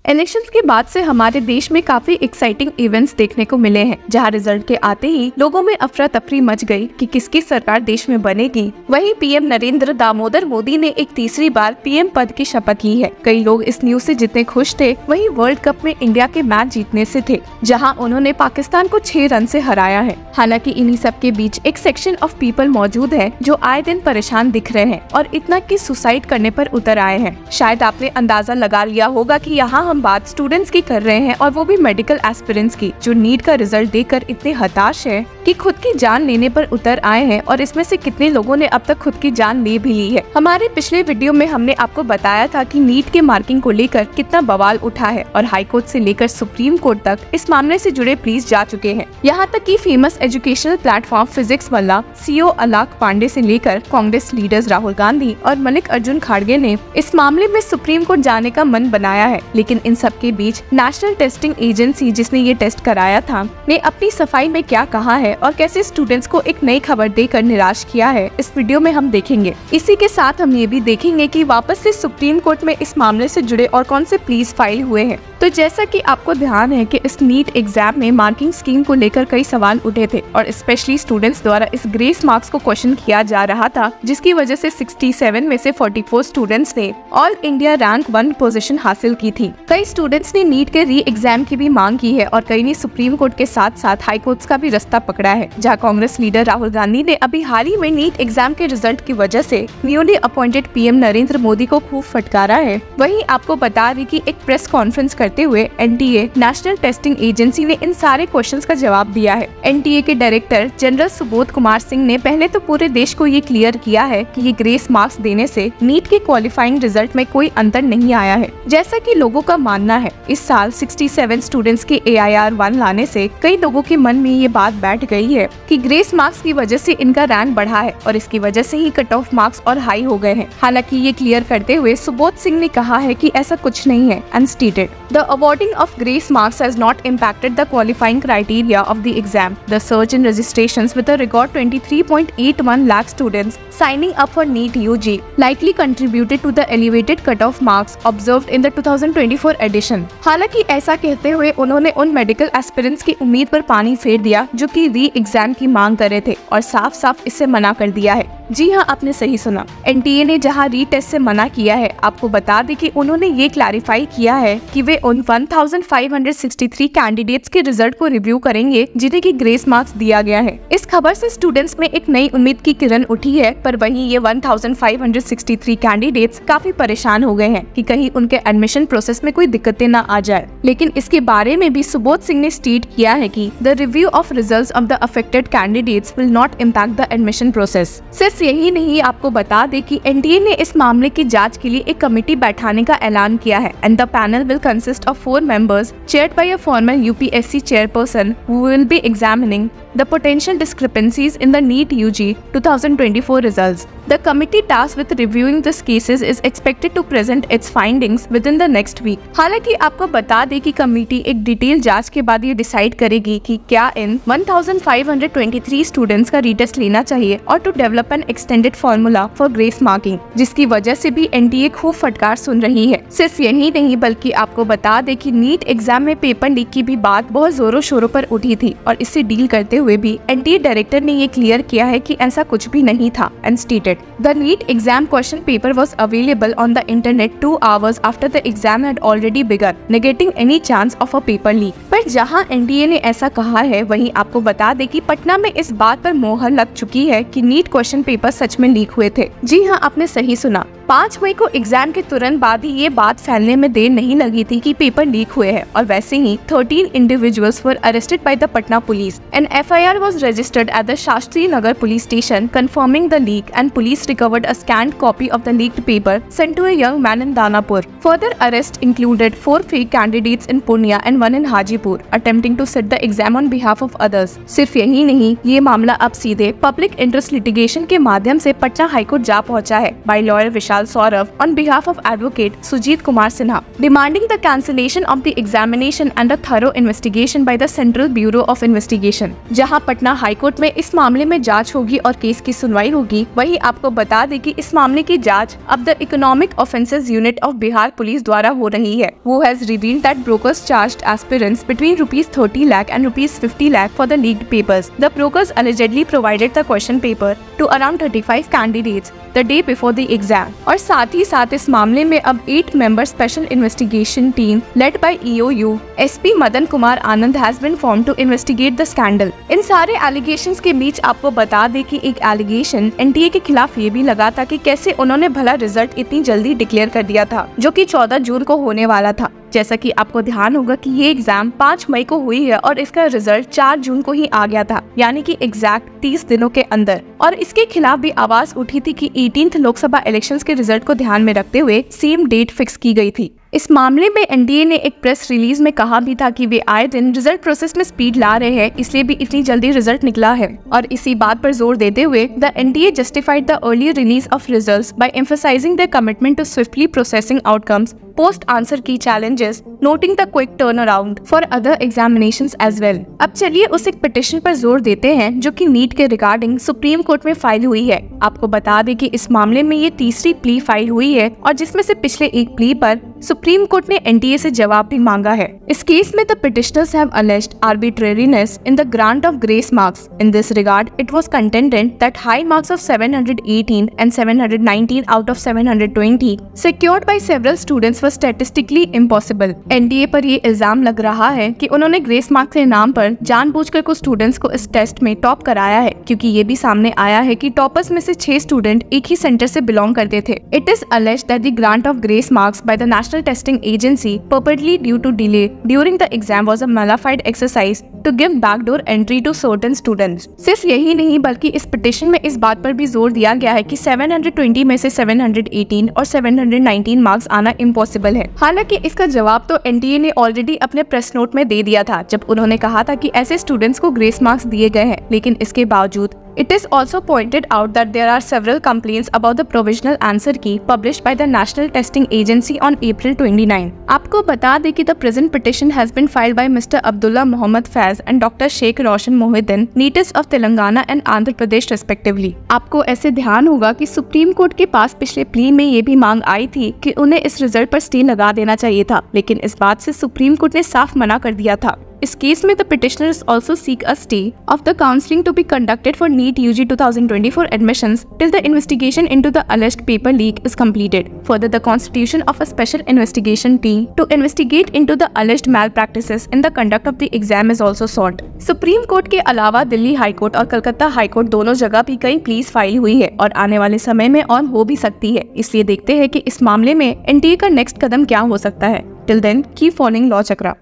Elections के बाद से हमारे देश में काफी एक्साइटिंग इवेंट्स देखने को मिले हैं, जहां रिजल्ट के आते ही लोगों में अफरा तफरी मच गई कि किसकी सरकार देश में बनेगी। वहीं पीएम नरेंद्र दामोदर मोदी ने एक तीसरी बार पीएम पद की शपथ ली है। कई लोग इस न्यूज से जितने खुश थे, वहीं वर्ल्ड कप में इंडिया के मैच जीतने से थे, जहां उन्होंने पाकिस्तान को 6 रन से हराया है। हालांकि इन्हीं सब के बीच एक सेक्शन ऑफ पीपल मौजूद है जो आए दिन परेशान दिख रहे हैं और इतना कि सुसाइड करने पर उतर आए हैं। शायद आपने अंदाजा लगा लिया होगा कि यहाँ हम बात स्टूडेंट्स की कर रहे हैं, और वो भी मेडिकल एस्पिरेंट्स की, जो नीट का रिजल्ट देखकर इतने हताश है कि खुद की जान लेने पर उतर आए हैं। और इसमें से कितने लोगों ने अब तक खुद की जान ले भी ली है। हमारे पिछले वीडियो में हमने आपको बताया था कि नीट के मार्किंग को लेकर कितना बवाल उठा है, और हाई कोर्ट से लेकर सुप्रीम कोर्ट तक इस मामले से जुड़े प्लीज जा चुके हैं। यहाँ तक कि फेमस एजुकेशनल प्लेटफॉर्म फिजिक्स वाला सीईओ अलाक पांडे से लेकर कांग्रेस लीडर्स राहुल गांधी और मल्लिकार्जुन खड़गे ने इस मामले में सुप्रीम कोर्ट जाने का मन बनाया है। लेकिन इन सब के बीच नेशनल टेस्टिंग एजेंसी, जिसने ये टेस्ट कराया था, ने अपनी सफाई में क्या कहा है और कैसे स्टूडेंट्स को एक नई खबर देकर निराश किया है, इस वीडियो में हम देखेंगे। इसी के साथ हम ये भी देखेंगे कि वापस से सुप्रीम कोर्ट में इस मामले से जुड़े और कौन से प्लीज फाइल हुए हैं। तो जैसा कि आपको ध्यान है कि इस नीट एग्जाम में मार्किंग स्कीम को लेकर कई सवाल उठे थे, और स्पेशली स्टूडेंट्स द्वारा इस ग्रेस मार्क्स को क्वेश्चन किया जा रहा था, जिसकी वजह से 67 में से 44 स्टूडेंट्स ने ऑल इंडिया रैंक 1 पोजीशन हासिल की थी। कई स्टूडेंट्स ने नीट के री एग्जाम की भी मांग की है, और कई ने सुप्रीम कोर्ट के साथ साथ हाई कोर्ट का भी रास्ता पकड़ा है, जहां कांग्रेस लीडर राहुल गांधी ने अभी हाल ही में नीट एग्जाम के रिजल्ट की वजह से newly appointed PM Narendra Modi को खूब फटकारा है। वहीं आपको बता दें कि एक प्रेस कॉन्फ्रेंस करते हुए एनटीए नेशनल टेस्टिंग एजेंसी ने इन सारे क्वेश्चंस का जवाब दिया है। एनटीए के डायरेक्टर जनरल सुबोध कुमार सिंह ने पहले तो पूरे देश को ये क्लियर किया है कि ये ग्रेस मार्क्स देने से नीट के क्वालिफाइंग रिजल्ट में कोई अंतर नहीं आया है। जैसा कि लोगों का मानना है, इस साल 67 स्टूडेंट्स के AIR 1 लाने से कई लोगों के मन में ये बात बैठ गई है कि ग्रेस मार्क्स की वजह से इनका रैंक बढ़ा है, और इसकी वजह से ही कट ऑफ मार्क्स और हाई हो गए हैं। हालांकि ये क्लियर करते हुए सुबोध सिंह ने कहा है कि ऐसा कुछ नहीं है, and stated the awarding of grace marks has not impacted the qualifying criteria of the exam. The surge in registrations with a record 23.81 lakh students signing up for NEET UG likely contributed to the elevated cutoff marks observed in the 2024 edition। हालांकि ऐसा कहते हुए उन्होंने उन medical aspirants की उम्मीद पर पानी फेर दिया जो कि री एग्जाम की मांग कर रहे थे, और साफ साफ इससे मना कर दिया है। जी हाँ, आपने सही सुना। एनटीए ने जहाँ री टेस्ट से मना किया है, आपको बता दें कि उन्होंने ये क्लैरिफाई किया है कि वे उन 1563 कैंडिडेट्स के रिजल्ट को रिव्यू करेंगे जिन्हें की ग्रेस मार्क्स दिया गया है। इस खबर से स्टूडेंट्स में एक नई उम्मीद की किरण उठी है, पर वहीं ये 1563 कैंडिडेट्स काफी परेशान हो गए हैं कि कहीं उनके एडमिशन प्रोसेस में कोई दिक्कतें न आ जाए। लेकिन इसके बारे में भी सुबोध सिंह ने स्टेट किया है कि the review of results of the affected candidates will not impact the admission process. सिर्फ यही नहीं, आपको बता दें कि एनटीए ने इस मामले की जांच के लिए एक कमेटी बैठाने का ऐलान किया है, and the panel will consist of 4 members chaired by a former UPSC chairperson who will be examining the potential discrepancies in the NEET UG 2024 results. The committee tasked with reviewing these cases is expected to present its findings within the next week. हालांकि आपको बता दें कि committee एक detail जांच के बाद ये डिसाइड करेगी कि क्या इन 1523 स्टूडेंट्स का रीटेस्ट लेना चाहिए, और to develop an extended formula for grace marking, जिसकी वजह से भी एनटीए खूब फटकार सुन रही है। सिर्फ यही नहीं, बल्कि आपको बता दें कि नीट एग्जाम में पेपर लीक की भी बात बहुत जोरों शोरों पर उठी थी, और इससे डील करते हुए भी एनटीए डायरेक्टर ने ये क्लियर किया है कि ऐसा कुछ भी नहीं था, and stated the NEET exam question paper was available on the internet 2 hours after the exam had already begun, negating any chance of a paper leak. पर जहां एनटीए ने ऐसा कहा है, वहीं आपको बता दें कि पटना में इस बात पर मोहर लग चुकी है कि नीट क्वेश्चन पेपर सच में लीक हुए थे। जी हाँ, आपने सही सुना। 5 मई को एग्जाम के तुरंत बाद ही ये बात फैलने में देर नहीं लगी थी कि पेपर लीक हुए हैं, और वैसे ही 13 individuals were arrested by the Patna police. An FIR was registered at the Shastri Nagar police station confirming the leak, and police recovered a scanned copy of the leaked paper sent to a young man in Danapur. Further arrests included 4 fake candidates in Purnia and 1 in Hajipur. Kashipur, attempting to set the exam on behalf of others. सिर्फ यही नहीं, ये मामला अब सीधे public interest litigation के माध्यम से पटना हाईकोर्ट जा पहुंचा है by lawyer Vishal Saurabh on behalf of advocate Sujit Kumar Sinha, demanding the cancellation of the examination and a thorough investigation by the Central Bureau of Investigation। जहां पटना हाईकोर्ट में इस मामले में जांच होगी और केस की सुनवाई होगी, वहीं आपको बता दें कि इस मामले की जांच अब the economic offences unit of Bihar police द्वारा हो रही है। Who has revealed that brokers charged aspirants between ₹30 lakh and ₹50 lakh for the leaked papers। The brokers allegedly provided the question paper to around 35 candidates the day before the exam। और साथ ही साथ इस मामले में अब 8 member special investigation team led by EOU SP Madan Kumar Anand has been formed to investigate the scandal। इन सारे allegations के बीच आपको बता दें कि एक allegation NTA के खिलाफ ये भी लगा था कि कैसे उन्होंने भला रिजल्ट इतनी जल्दी डिक्लेयर कर दिया था, जो कि 14 जून को होने वाला था। जैसा कि आपको ध्यान होगा कि ये एग्जाम 5 मई को हुई है और इसका रिजल्ट 4 जून को ही आ गया था, यानी कि एग्जैक्ट 30 दिनों के अंदर। और इसके खिलाफ भी आवाज उठी थी कि 18th लोकसभा इलेक्शंस के रिजल्ट को ध्यान में रखते हुए सेम डेट फिक्स की गई थी। इस मामले में एनडीए ने एक प्रेस रिलीज में कहा भी था कि वे आए दिन रिजल्ट प्रोसेस में स्पीड ला रहे हैं, इसलिए भी इतनी जल्दी रिजल्ट निकला है। और इसी बात पर जोर देते हुए the NDA justified the early release of results by emphasising their commitment to swiftly processing outcomes post answer key challenges, noting the quick turnaround for other examinations as well। अब चलिए उस एक पिटिशन पर जोर देते हैं जो कि नीट के रिगार्डिंग सुप्रीम कोर्ट में फाइल हुई है। आपको बता दें कि इस मामले में ये तीसरी प्ली फाइल हुई है और जिसमें से पिछले एक प्ली पर सुप्रीम कोर्ट ने एनटीए से जवाब भी मांगा है। इस केस में the petitioners have alleged arbitrariness in the grant of grace marks। In this regard, it was contended that high marks of 718 and 719 out of 720 secured by several students was statistically impossible। NDA पर ये इल्जाम लग रहा है कि उन्होंने grace mark के नाम पर जानबूझकर कुछ स्टूडेंट्स को इस टेस्ट में टॉप कराया है, क्योंकि ये भी सामने आया है कि टॉपर्स में से 6 स्टूडेंट एक ही सेंटर से बिलोंग करते थे। It is alleged that the grant of grace marks by the National Testing Agency purportedly due to delay during the exam was a malified exercise to give backdoor entry to certain students। सिर्फ यही नहीं बल्कि इस petition में इस बात पर भी जोर दिया गया है कि 720 में से 718 और 719 मार्क्स आना इम्पॉसिबल है। हालांकि इसका जवाब तो एनटीए ने ऑलरेडी अपने प्रेस नोट में दे दिया था, जब उन्होंने कहा था कि ऐसे स्टूडेंट्स को ग्रेस मार्क्स दिए गए हैं, लेकिन इसके बावजूद It is also pointed out that there are several complaints about the provisional answer key published by the National Testing Agency on April 29। आपको बता दें कि the present petition has been filed by Mr. Abdullah Mohammad Faiz and Dr. Sheikh Roshan Mohiddin, natives of Telangana and Andhra Pradesh respectively। आपको ऐसे ध्यान होगा कि supreme court के पास पिछले प्ली में ये भी मांग आई थी कि उन्हें इस रिजल्ट पर स्टे लगा देना चाहिए था, लेकिन इस बात से सुप्रीम कोर्ट ने साफ मना कर दिया था। इस केस में the petitioners also seek a stay of the counselling to be conducted for NEET UG 2024 admissions till the investigation into the alleged paper leak is completed। Further, the constitution of a special investigation team to investigate into the alleged malpractices in the conduct of the exam is also sought। Supreme court के अलावा Delhi high court और Calcutta high court दोनों जगह भी कई please file हुई है और आने वाले समय में और हो भी सकती है, इसलिए देखते हैं कि इस मामले में एनटीए का नेक्स्ट कदम क्या हो सकता है। Till then, keep following Law Chakra।